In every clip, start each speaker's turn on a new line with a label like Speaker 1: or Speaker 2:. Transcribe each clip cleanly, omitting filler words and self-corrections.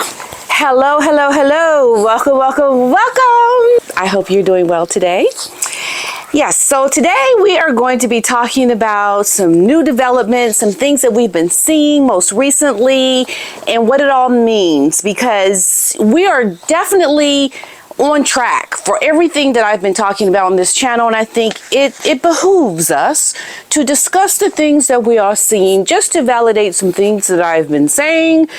Speaker 1: Hello, hello, hello. Welcome, welcome, welcome. I hope you're doing well today. Yes, so today we are going to be talking about some new developments, some things that we've been seeing most recently, and what it all means, because we are definitely on track for everything that I've been talking about on this channel, and I think it behooves us to discuss the things that we are seeing, just to validate some things that I've been saying,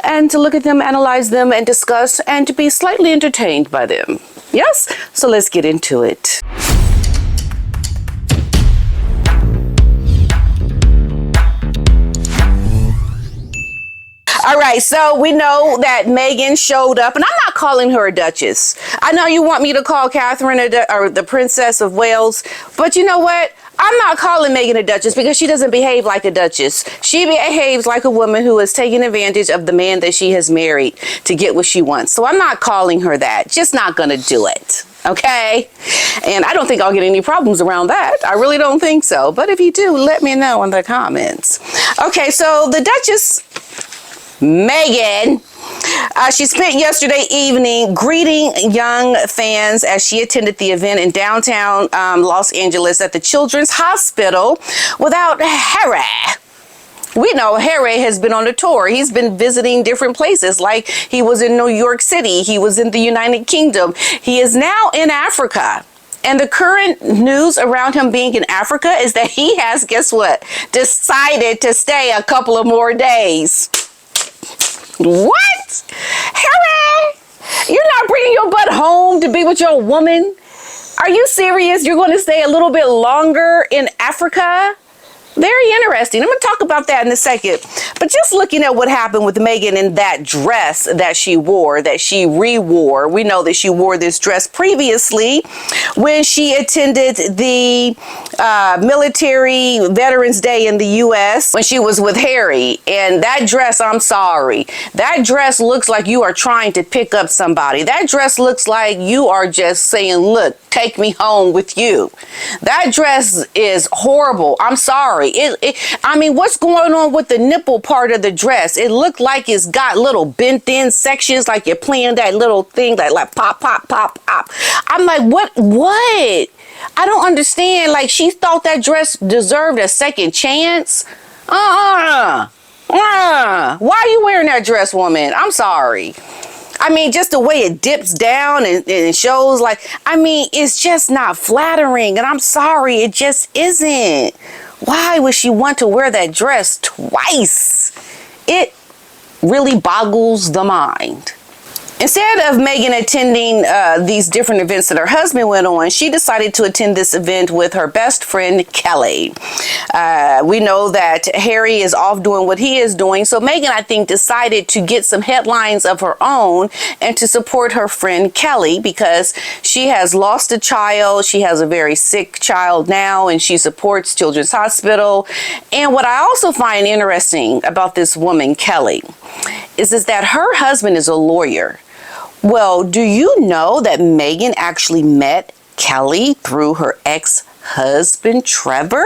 Speaker 1: and to look at them, analyze them, and discuss, and to be slightly entertained by them. Yes? So let's get into it. All right, so we know that Meghan showed up, and I'm not calling her a duchess. I know you want me to call Catherine or the Princess of Wales, but you know what? I'm not calling Meghan a duchess because she doesn't behave like a duchess. She behaves like a woman who is taking advantage of the man that she has married to get what she wants. So I'm not calling her that. Just not going to do it. Okay? And I don't think I'll get any problems around that. I really don't think so. But if you do, let me know in the comments. Okay, so the Duchess Meghan, she spent yesterday evening greeting young fans as she attended the event in downtown Los Angeles at the Children's Hospital without Harry. We know Harry has been on a tour. He's been visiting different places, like he was in New York City. He was in the United Kingdom. He is now in Africa. And the current news around him being in Africa is that he has, guess what, decided to stay a couple of more days. What? Harry, you're not bringing your butt home to be with your woman? Are you serious? You're going to stay a little bit longer in Africa? Very interesting. I'm going to talk about that in a second. But just looking at what happened with Meghan in that dress that she wore, that she re-wore. We know that she wore this dress previously when she attended the Military Veterans Day in the U.S. when she was with Harry. And that dress, I'm sorry, that dress looks like you are trying to pick up somebody. That dress looks like you are just saying, look, take me home with you. That dress is horrible. I'm sorry. I mean, what's going on with the nipple part of the dress? It looked like it's got little bent in sections, like you're playing that little thing like pop, pop, pop, pop. I'm like, what? I don't understand. Like, she thought that dress deserved a second chance. Why are you wearing that dress, woman? I'm sorry. I mean, just the way it dips down and it shows, like, I mean, it's just not flattering. And I'm sorry, it just isn't. Why would she want to wear that dress twice? It really boggles the mind. Instead of Meghan attending these different events that her husband went on, she decided to attend this event with her best friend, Kelly. We know that Harry is off doing what he is doing. So Meghan, I think, decided to get some headlines of her own and to support her friend, Kelly, because she has lost a child. She has a very sick child now, and she supports Children's Hospital. And what I also find interesting about this woman, Kelly, is that her husband is a lawyer. Well, do you know that Meghan actually met Kelly through her ex-husband, Trevor?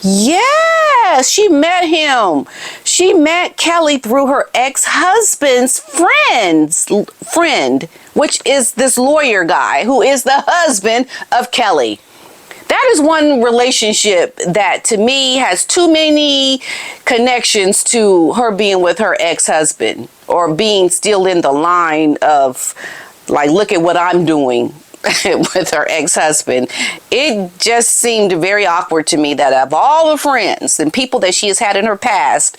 Speaker 1: Yes, she met him. She met Kelly through her ex-husband's friend, which is this lawyer guy who is the husband of Kelly. That is one relationship that, to me, has too many connections to her being with her ex-husband or being still in the line of, like, look at what I'm doing with her ex-husband. It just seemed very awkward to me that of all the friends and people that she has had in her past,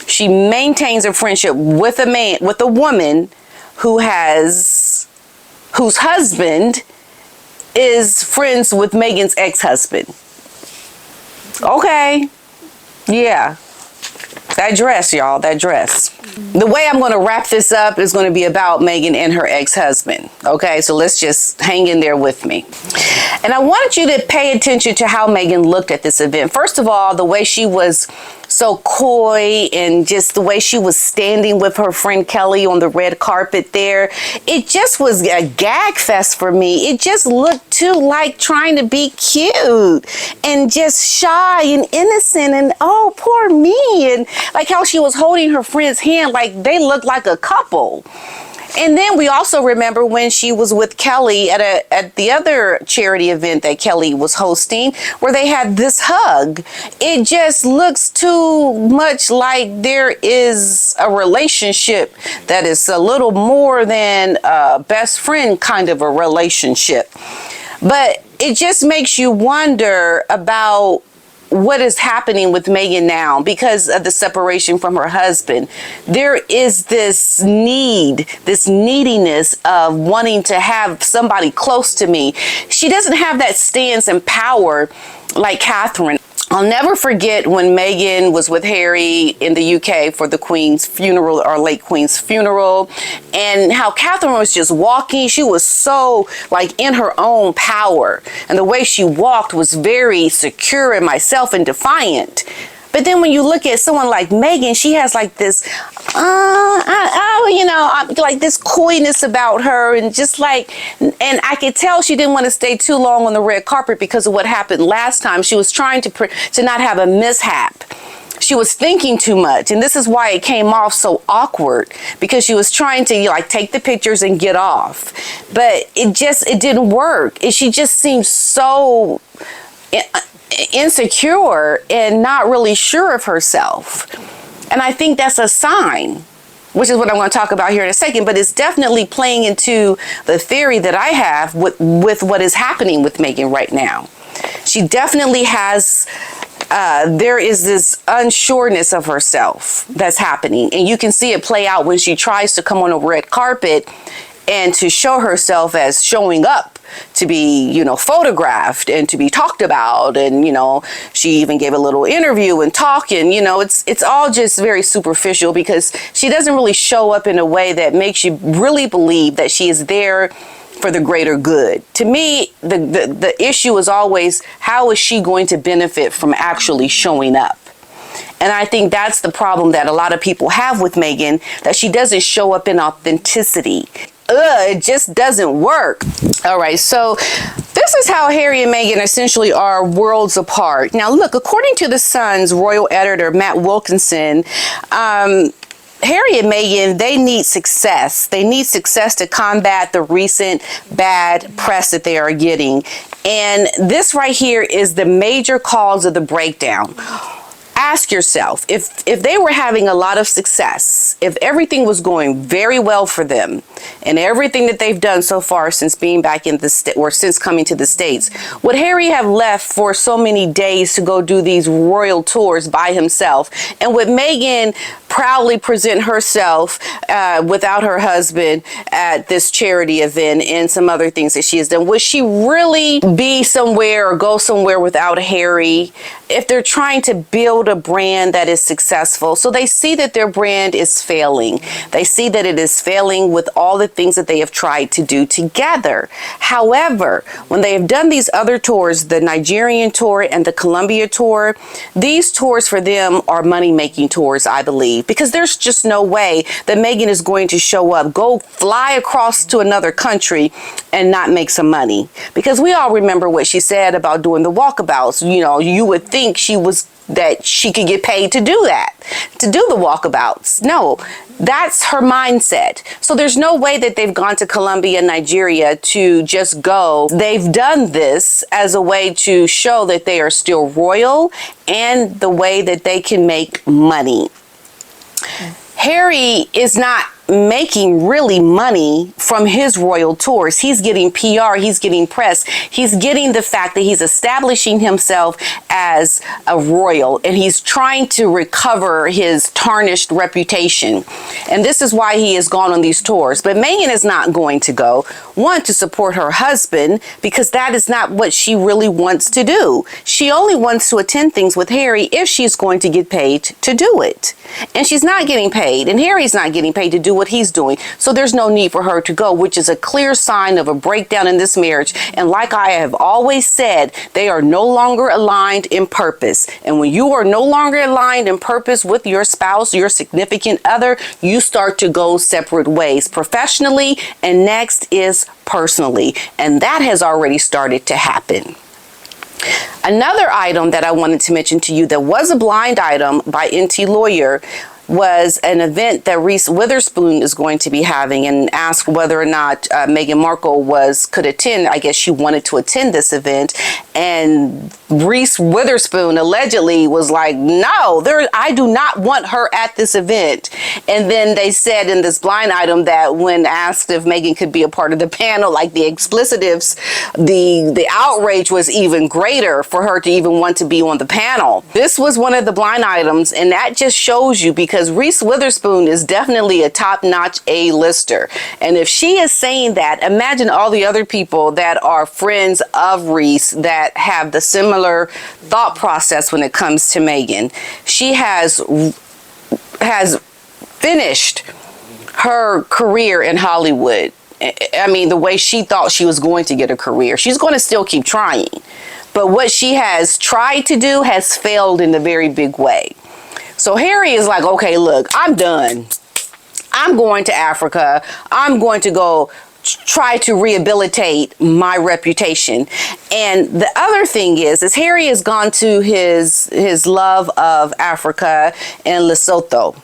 Speaker 1: she maintains a friendship with a woman whose husband is friends with Meghan's ex-husband. Okay. Yeah. That dress, y'all, that dress. The way I'm going to wrap this up is going to be about Meghan and her ex-husband. Okay, so let's just hang in there with me. And I want you to pay attention to how Meghan looked at this event. First of all, the way she was so coy and just the way she was standing with her friend Kelly on the red carpet there. It just was a gag fest for me. It just looked too like trying to be cute and just shy and innocent and oh, poor me. And like how she was holding her friend's hand like they look like a couple. And then we also remember when she was with Kelly at the other charity event that Kelly was hosting, where they had this hug. It just looks too much like there is a relationship that is a little more than a best friend kind of a relationship. But it just makes you wonder about what is happening with Meghan now because of the separation from her husband. There is this neediness of wanting to have somebody close to me. She doesn't have that stance and power like Catherine. I'll never forget when Meghan was with Harry in the UK for the Queen's funeral, or late Queen's funeral, and how Catherine was just walking. She was so like in her own power, and the way she walked was very secure in myself and defiant. But then when you look at someone like Meghan, she has like this, like this coyness about her, and just like, and I could tell she didn't want to stay too long on the red carpet because of what happened last time. She was trying to not have a mishap. She was thinking too much, and this is why it came off so awkward, because she was trying to like take the pictures and get off, but it didn't work. She just seemed so insecure and not really sure of herself. And I think that's a sign, which is what I'm going to talk about here in a second, but it's definitely playing into the theory that I have with what is happening with Meghan right now. She definitely has, there is this unsureness of herself that's happening, and you can see it play out when she tries to come on a red carpet and to show herself as showing up to be, photographed and to be talked about. And, she even gave a little interview and talking, it's all just very superficial, because she doesn't really show up in a way that makes you really believe that she is there for the greater good. To me, the issue is always, how is she going to benefit from actually showing up? And I think that's the problem that a lot of people have with Meghan, that she doesn't show up in authenticity. It just doesn't work. All right, so this is how Harry and Meghan essentially are worlds apart. Now, look, according to The Sun's royal editor, Matt Wilkinson, Harry and Meghan, they need success. They need success to combat the recent bad press that they are getting. And this right here is the major cause of the breakdown. Ask yourself, if they were having a lot of success, if everything was going very well for them, and everything that they've done so far since being back in the or since coming to the States, would Harry have left for so many days to go do these royal tours by himself? And would Meghan proudly present herself without her husband at this charity event and some other things that she has done? Would she really be somewhere or go somewhere without Harry? If they're trying to build a brand that is successful, so they see that their brand is failing. They see that it is failing with all the things that they have tried to do together. However, when they have done these other tours, the Nigerian tour and the Colombia tour, these tours for them are money-making tours, I believe, because there's just no way that Meghan is going to show up, go fly across to another country and not make some money. Because we all remember what she said about doing the walkabouts. You would think that she could get paid to do that, to do the walkabouts. No, that's her mindset. So there's no way that they've gone to Colombia and Nigeria to just go. They've done this as a way to show that they are still royal and the way that they can make money. Harry is not making really money from his royal tours. He's getting PR, he's getting press, he's getting the fact that he's establishing himself as a royal, and he's trying to recover his tarnished reputation. And this is why he has gone on these tours. But Meghan is not going to go, one, to support her husband, because that is not what she really wants to do. She only wants to attend things with Harry if she's going to get paid to do it. And she's not getting paid, and Harry's not getting paid to do what he's doing. So there's no need for her to go, which is a clear sign of a breakdown in this marriage. And like I have always said, they are no longer aligned in purpose. And when you are no longer aligned in purpose with your spouse, your significant other, you start to go separate ways professionally, and next is personally. And that has already started to happen. Another item that I wanted to mention to you that was a blind item by NT Lawyer was an event that Reese Witherspoon is going to be having, and asked whether or not Meghan Markle could attend. I guess she wanted to attend this event, and Reese Witherspoon allegedly was like, no, I do not want her at this event. And then they said in this blind item that when asked if Meghan could be a part of the panel, like the explicitives, the outrage was even greater for her to even want to be on the panel. This was one of the blind items, and that just shows you, because Reese Witherspoon is definitely a top-notch A-lister. And if she is saying that, imagine all the other people that are friends of Reese that have the similar thought process when it comes to Meghan. She has finished her career in Hollywood. I mean, the way she thought she was going to get a career. She's going to still keep trying. But what she has tried to do has failed in a very big way. So Harry is like, okay, look, I'm done. I'm going to Africa. I'm going to go try to rehabilitate my reputation. And the other thing is Harry has gone to his love of Africa and Lesotho.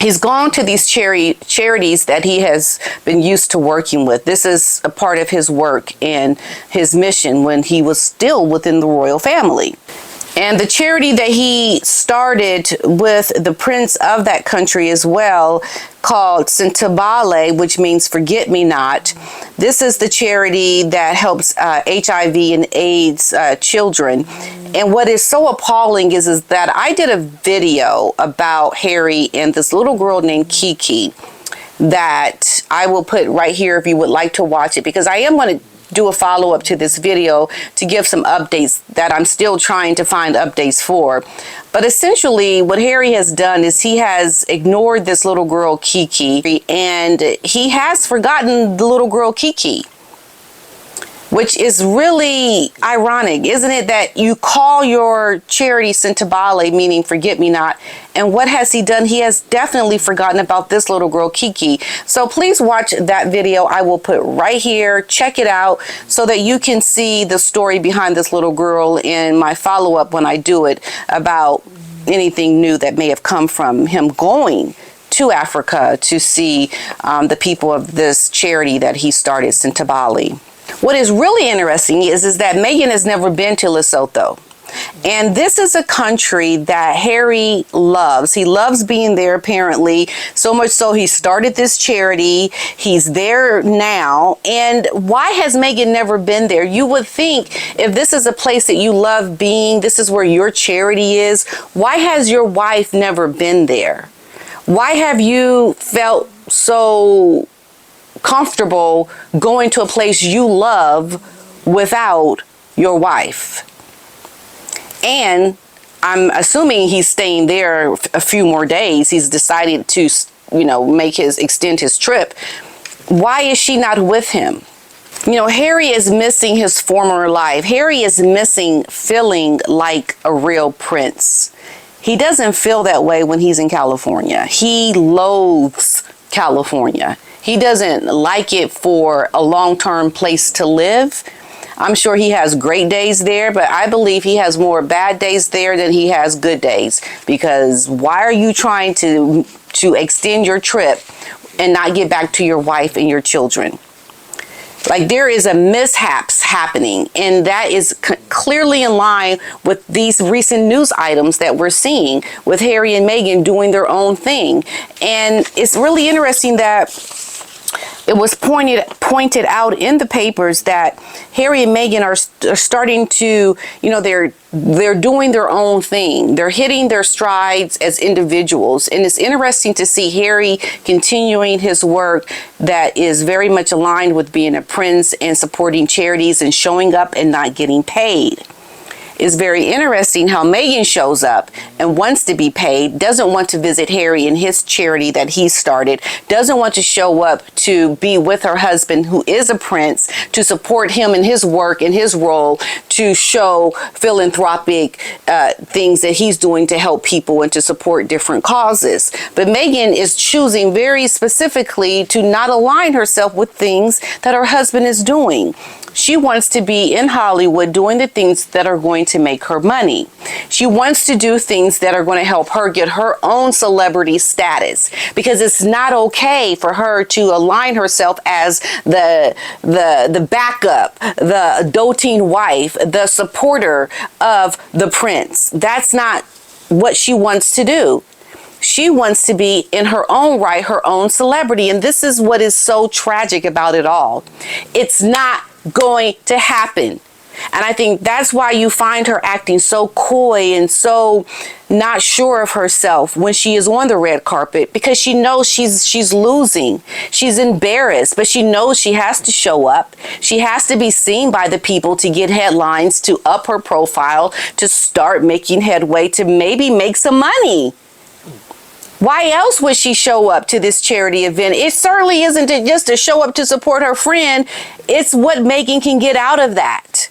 Speaker 1: He's gone to these charities that he has been used to working with. This is a part of his work and his mission when he was still within the royal family. And the charity that he started with the prince of that country as well, called Sintabale, which means forget me not. This is the charity that helps HIV and AIDS children. And what is so appalling is that I did a video about Harry and this little girl named Kiki that I will put right here if you would like to watch it, because I am going to do a follow-up to this video to give some updates that I'm still trying to find updates for. But essentially what Harry has done is he has ignored this little girl Kiki, and he has forgotten the little girl Kiki, which is really ironic, isn't it, that you call your charity Sintabale, meaning forget me not, and what has he done? He has definitely forgotten about this little girl Kiki. So please watch that video. I will put right here. Check it out so that you can see the story behind this little girl in my follow-up when I do it, about anything new that may have come from him going to Africa to see the people of this charity that he started, Sintabale. What is really interesting is that Meghan has never been to Lesotho. And this is a country that Harry loves. He loves being there, apparently, so much so he started this charity. He's there now. And why has Meghan never been there? You would think if this is a place that you love being, this is where your charity is, why has your wife never been there? Why have you felt so comfortable going to a place you love without your wife? And I'm assuming he's staying there a few more days. He's decided to, extend his trip. Why is she not with him? Harry is missing his former life. Harry is missing feeling like a real prince. He doesn't feel that way when he's in California. He loathes California. He doesn't like it for a long-term place to live. I'm sure he has great days there, but I believe he has more bad days there than he has good days. Because why are you trying to extend your trip and not get back to your wife and your children? Like, there is a mishaps happening, and that is clearly in line with these recent news items that we're seeing with Harry and Meghan doing their own thing. And it's really interesting that it was pointed out in the papers that Harry and Meghan are starting to, they're doing their own thing. They're hitting their strides as individuals. And it's interesting to see Harry continuing his work that is very much aligned with being a prince and supporting charities and showing up and not getting paid. It's very interesting how Meghan shows up and wants to be paid, doesn't want to visit Harry and his charity that he started, doesn't want to show up to be with her husband, who is a prince, to support him in his work and his role, to show philanthropic things that he's doing to help people and to support different causes. But Meghan is choosing very specifically to not align herself with things that her husband is doing. She wants to be in Hollywood doing the things that are going to make her money. She wants to do things that are going to help her get her own celebrity status, because it's not okay for her to align herself as the backup, the doting wife, the supporter of the prince. That's not what she wants to do. She wants to be in her own right, her own celebrity. And this is what is so tragic about it all. It's not going to happen. And I think that's why you find her acting so coy and so not sure of herself when she is on the red carpet, because she knows she's losing. She's embarrassed, but she knows she has to show up. She has to be seen by the people to get headlines, to up her profile, to start making headway, to maybe make some money. Why else would she show up to this charity event? It certainly isn't just to show up to support her friend. It's what Meghan can get out of that.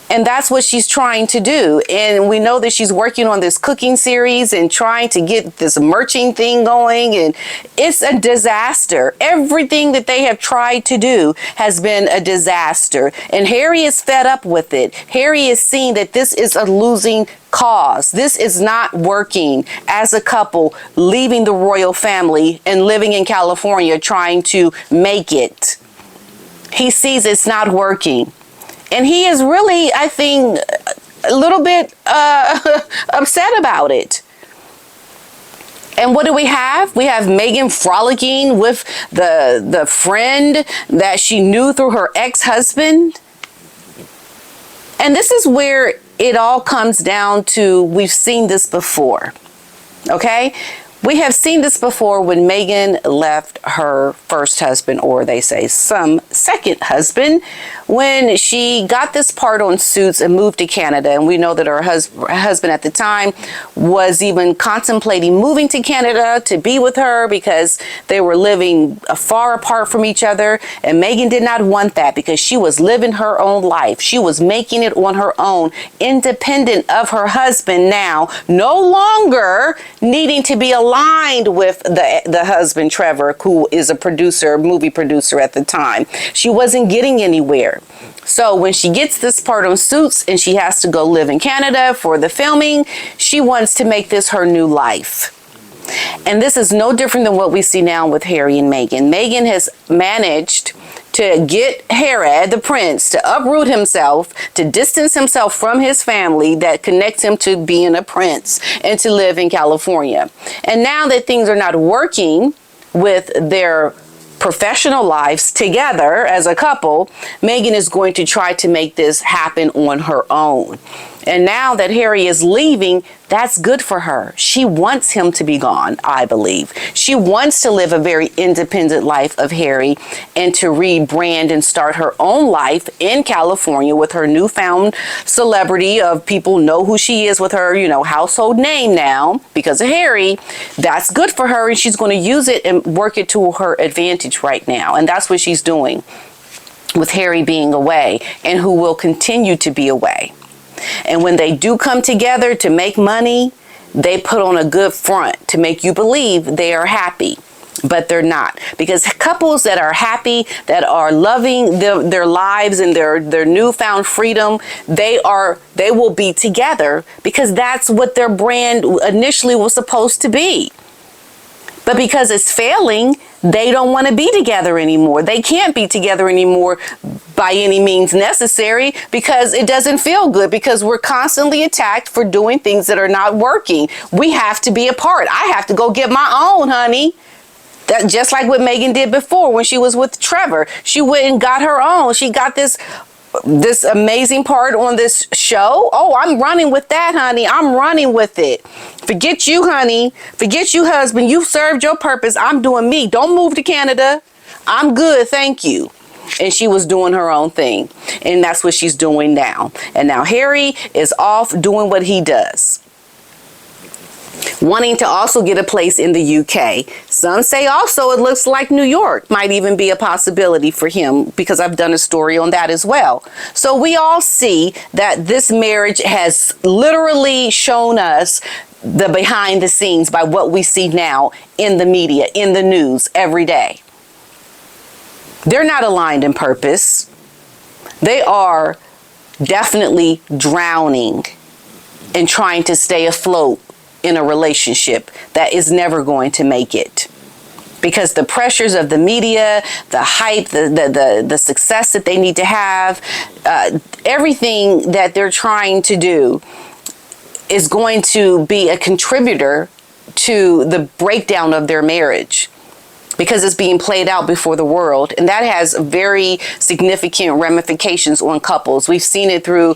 Speaker 1: And that's what she's trying to do. And we know that she's working on this cooking series and trying to get this merching thing going. And it's a disaster. Everything that they have tried to do has been a disaster. And Harry is fed up with it. Harry is seeing that this is a losing cause. This is not working as a couple, leaving the royal family and living in California trying to make it. He sees it's not working. And he is really, I think, a little bit upset about it. And what do we have? We have Meghan frolicking with the friend that she knew through her ex-husband. And this is where it all comes down to, we've seen this before, okay? We have seen this before when Meghan left her first husband, or they say some second husband, when she got this part on Suits and moved to Canada. And we know that her husband at the time was even contemplating moving to Canada to be with her because they were living far apart from each other. And Meghan did not want that, because she was living her own life. She was making it on her own, independent of her husband now, no longer needing to be aligned with the husband, Trevor, who is a producer, movie producer at the time. She wasn't getting anywhere. So when she gets this part on Suits and she has to go live in Canada for the filming, she wants to make this her new life. And this is no different than what we see now with Harry and Meghan. Meghan has managed to get Harry, the prince, to uproot himself, to distance himself from his family that connects him to being a prince, and to live in California. And now that things are not working with their professional lives together as a couple, Meghan is going to try to make this happen on her own. And now that Harry is leaving, that's good for her. She wants him to be gone, I believe. She wants to live a very independent life of Harry and to rebrand and start her own life in California with her newfound celebrity of people know who she is, with her, household name now because of Harry. That's good for her, and she's going to use it and work it to her advantage right now. And that's what she's doing with Harry being away, and who will continue to be away. And when they do come together to make money, they put on a good front to make you believe they are happy, but they're not. Because couples that are happy, that are loving their lives and their newfound freedom, they will be together because that's what their brand initially was supposed to be. But because it's failing, they don't want to be together anymore. They can't be together anymore by any means necessary because it doesn't feel good, because we're constantly attacked for doing things that are not working. We have to be apart. I have to go get my own, honey. That just like what Meghan did before when she was with Trevor. She went and got her own. She got this amazing part on this show. Oh, I'm running with that, honey. I'm running with it. Forget you, honey. Forget you, husband. You've served your purpose. I'm doing me. Don't move to Canada. I'm good. Thank you. And she was doing her own thing. And that's what she's doing now. And now Harry is off doing what he does, wanting to also get a place in the UK. Some say also it looks like New York might even be a possibility for him, because I've done a story on that as well. So we all see that this marriage has literally shown us the behind the scenes by what we see now in the media, in the news every day. They're not aligned in purpose. They are definitely drowning and trying to stay afloat in a relationship that is never going to make it. Because the pressures of the media, the hype, the success that they need to have, everything that they're trying to do is going to be a contributor to the breakdown of their marriage, because it's being played out before the world. And that has very significant ramifications on couples. We've seen it through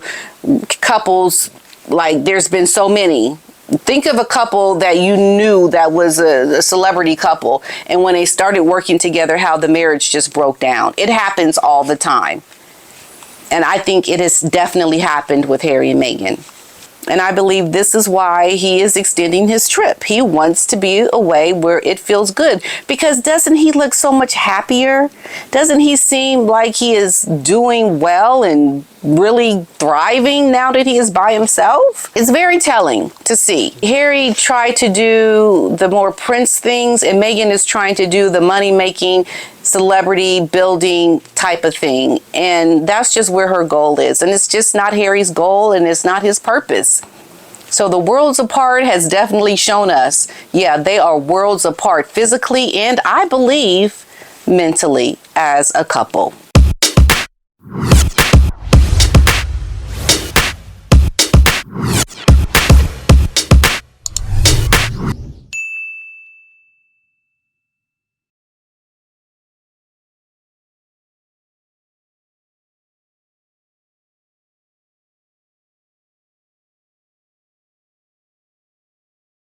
Speaker 1: couples, like there's been so many. Think of a couple that you knew that was a celebrity couple, and when they started working together, how the marriage just broke down. It happens all the time. And I think it has definitely happened with Harry and Meghan. And I believe this is why he is extending his trip. He wants to be away where it feels good. Because doesn't he look so much happier? Doesn't he seem like he is doing well and really thriving now that he is by himself? It's very telling to see. Harry tried to do the more prince things, and Meghan is trying to do the money-making, celebrity building type of thing. And that's just where her goal is. And it's just not Harry's goal, and it's not his purpose. So the worlds apart has definitely shown us, yeah, they are worlds apart physically and I believe mentally as a couple.